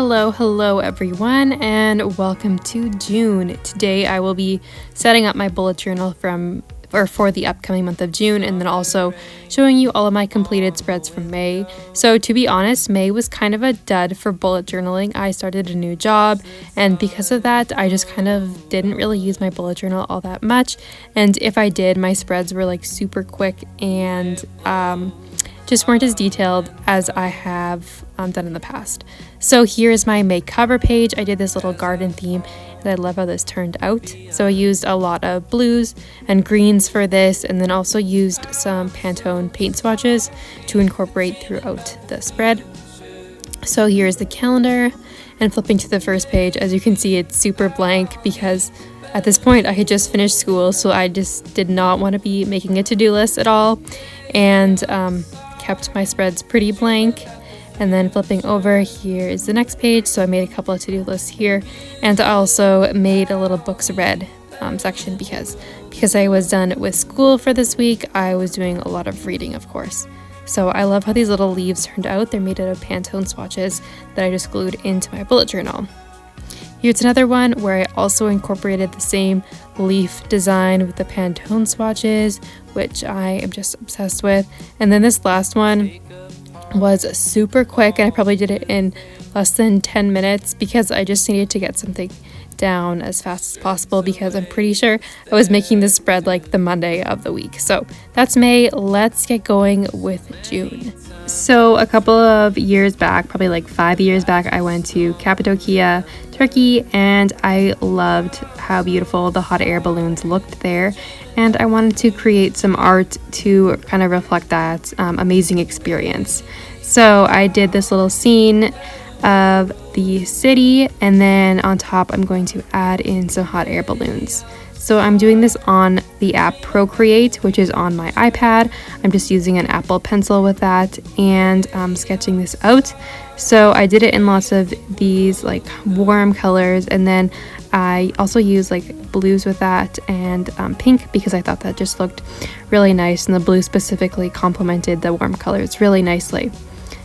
Hello everyone, and welcome to June. Today I will be setting up my bullet journal for the upcoming month of June, and then also showing you all of my completed spreads from May. So to be honest, May was kind of a dud for bullet journaling. I started a new job, and because of that, I just kind of didn't really use my bullet journal all that much. And if I did, my spreads were like super quick and just weren't as detailed as I have done in the past. So here is my May cover page. I did this little garden theme, and I love how this turned out. So I used a lot of blues and greens for this, and then also used some Pantone paint swatches to incorporate throughout the spread. So here's the calendar, and flipping to the first page, as you can see, it's super blank because at this point I had just finished school, so I just did not want to be making a to-do list at all, and kept my spreads pretty blank. And then flipping over, here is the next page. So I made a couple of to-do lists here, and I also made a little books read section because I was done with school for this week. I was doing a lot of reading, of course. So I love how these little leaves turned out. They're made out of Pantone swatches that I just glued into my bullet journal. Here's another one where I also incorporated the same leaf design with the Pantone swatches, which I am just obsessed with. And then this last one was super quick, and I probably did it in less than 10 minutes because I just needed to get something down as fast as possible, because I'm pretty sure I was making this spread like the Monday of the week. So that's May. Let's get going with June. So a couple of years back, probably like 5 years back, I went to Cappadocia, Turkey, and I loved how beautiful the hot air balloons looked there. And I wanted to create some art to kind of reflect that amazing experience. So I did this little scene of the city, and then on top I'm going to add in some hot air balloons. So I'm doing this on the app Procreate, which is on my iPad. I'm just using an Apple Pencil with that and sketching this out. So I did it in lots of these like warm colors, and then I also used like blues with that and pink, because I thought that just looked really nice, and the blue specifically complemented the warm colors really nicely.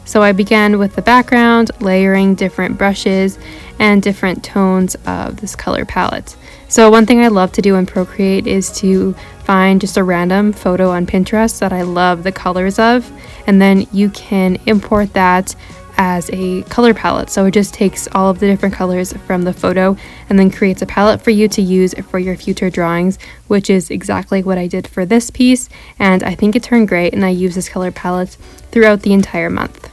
So I began with the background, layering different brushes and different tones of this color palette. So one thing I love to do in Procreate is to find just a random photo on Pinterest that I love the colors of, and then you can import that as a color palette. So it just takes all of the different colors from the photo and then creates a palette for you to use for your future drawings, which is exactly what I did for this piece, and I think it turned great, and I use this color palette throughout the entire month.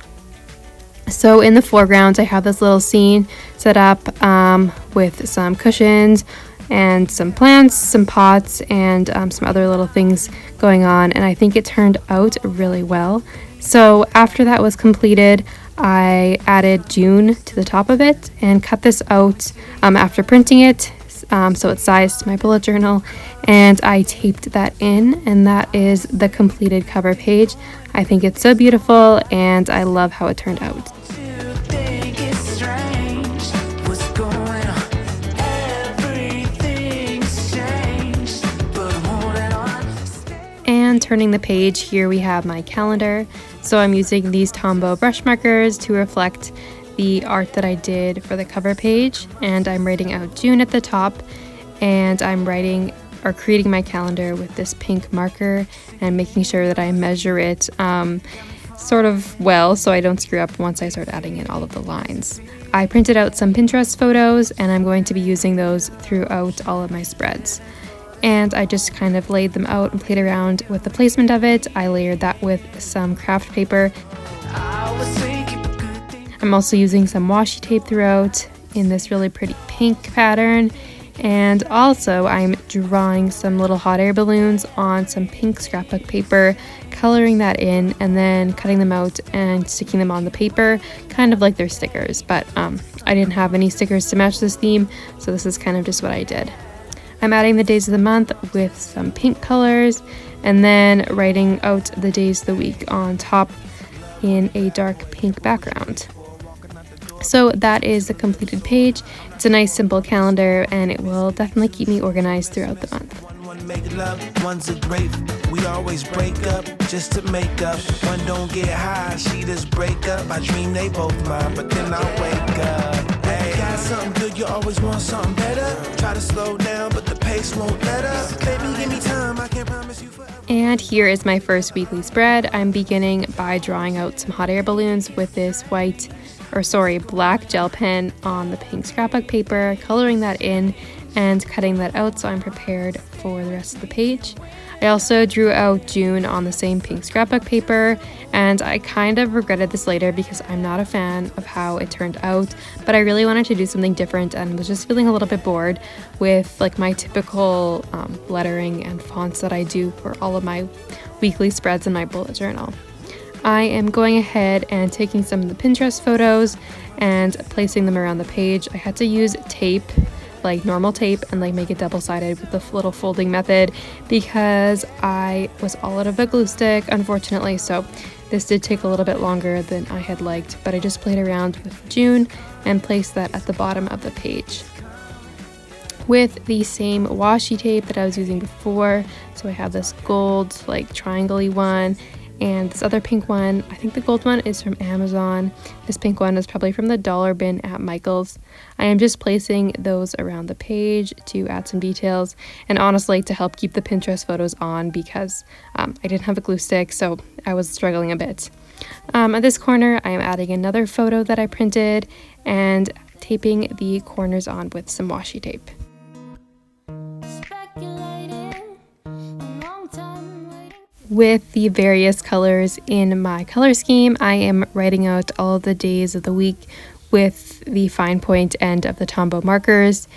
So in the foreground, I have this little scene set up with some cushions and some plants, some pots, and some other little things going on, and I think it turned out really well. So after that was completed, I added June to the top of it and cut this out after printing it, so it's sized to my bullet journal, and I taped that in, and that is the completed cover page. I think it's so beautiful, and I love how it turned out. And turning the page, here we have my calendar. So I'm using these Tombow brush markers to reflect the art that I did for the cover page, and I'm writing out June at the top, and I'm writing or creating my calendar with this pink marker and making sure that I measure it sort of well, so I don't screw up once I start adding in all of the lines. I printed out some Pinterest photos, and I'm going to be using those throughout all of my spreads. And I just kind of laid them out and played around with the placement of it. I layered that with some craft paper. I'm also using some washi tape throughout in this really pretty pink pattern. And also I'm drawing some little hot air balloons on some pink scrapbook paper, coloring that in, and then cutting them out and sticking them on the paper, kind of like they're stickers. But I didn't have any stickers to match this theme, so this is kind of just what I did. I'm adding the days of the month with some pink colors, and then writing out the days of the week on top in a dark pink background. So that is the completed page. It's a nice simple calendar, and it will definitely keep me organized throughout the month. We always break up just to make up. One don't get high, she just break up. I dream they both mine, but then I wake up. Hey, got something good, you always want something better. Try to slow down, but the pace won't let us. Baby, give me time, I can't promise you forever. And here is my first weekly spread. I'm beginning by drawing out some hot air balloons with this black gel pen on the pink scrapbook paper, coloring that in and cutting that out so I'm prepared for the rest of the page. I also drew out June on the same pink scrapbook paper, and I kind of regretted this later because I'm not a fan of how it turned out, but I really wanted to do something different and was just feeling a little bit bored with like my typical lettering and fonts that I do for all of my weekly spreads in my bullet journal. I am going ahead and taking some of the Pinterest photos and placing them around the page. I had to use tape, like normal tape, and like make it double-sided with the little folding method because I was all out of a glue stick, unfortunately, so this did take a little bit longer than I had liked, but I just played around with June and placed that at the bottom of the page with the same washi tape that I was using before. So I have this gold like triangle-y one and this other pink one. I think the gold one is from Amazon. This pink one is probably from the dollar bin at Michael's. I am just placing those around the page to add some details and honestly to help keep the Pinterest photos on because I didn't have a glue stick, so I was struggling a bit. At this corner, I am adding another photo that I printed and taping the corners on with some washi tape. With the various colors in my color scheme, I am writing out all of the days of the week with the fine point end of the Tombow markers.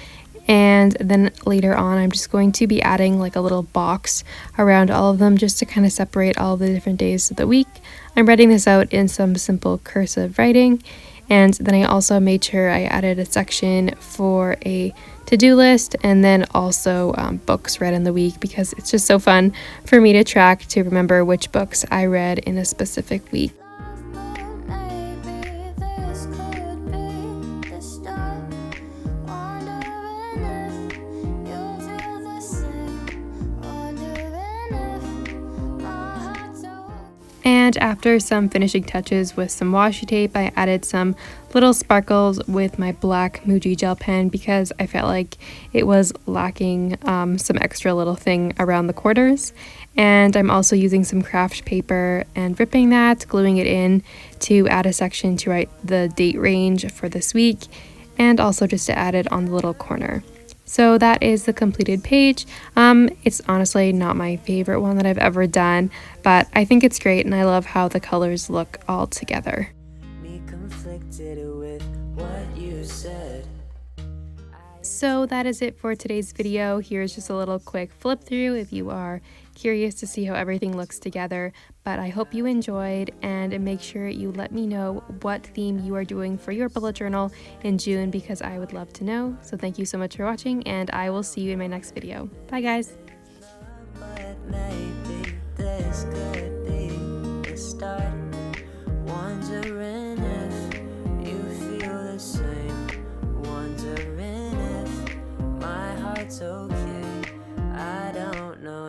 And then later on, I'm just going to be adding like a little box around all of them just to kind of separate all of the different days of the week. I'm writing this out in some simple cursive writing. And then I also made sure I added a section for a to-do list and then also books read in the week because it's just so fun for me to track to remember which books I read in a specific week. And after some finishing touches with some washi tape, I added some little sparkles with my black Muji gel pen because I felt like it was lacking some extra little thing around the corners. And I'm also using some craft paper and ripping that, gluing it in to add a section to write the date range for this week and also just to add it on the little corner. So that is the completed page. It's honestly not my favorite one that I've ever done, but I think it's great and I love how the colors look all together. So that is it for today's video. Here's just a little quick flip through if you are curious to see how everything looks together, but I hope you enjoyed and make sure you let me know what theme you are doing for your bullet journal in June because I would love to know. So thank you so much for watching and I will see you in my next video. Bye guys. Okay, I don't know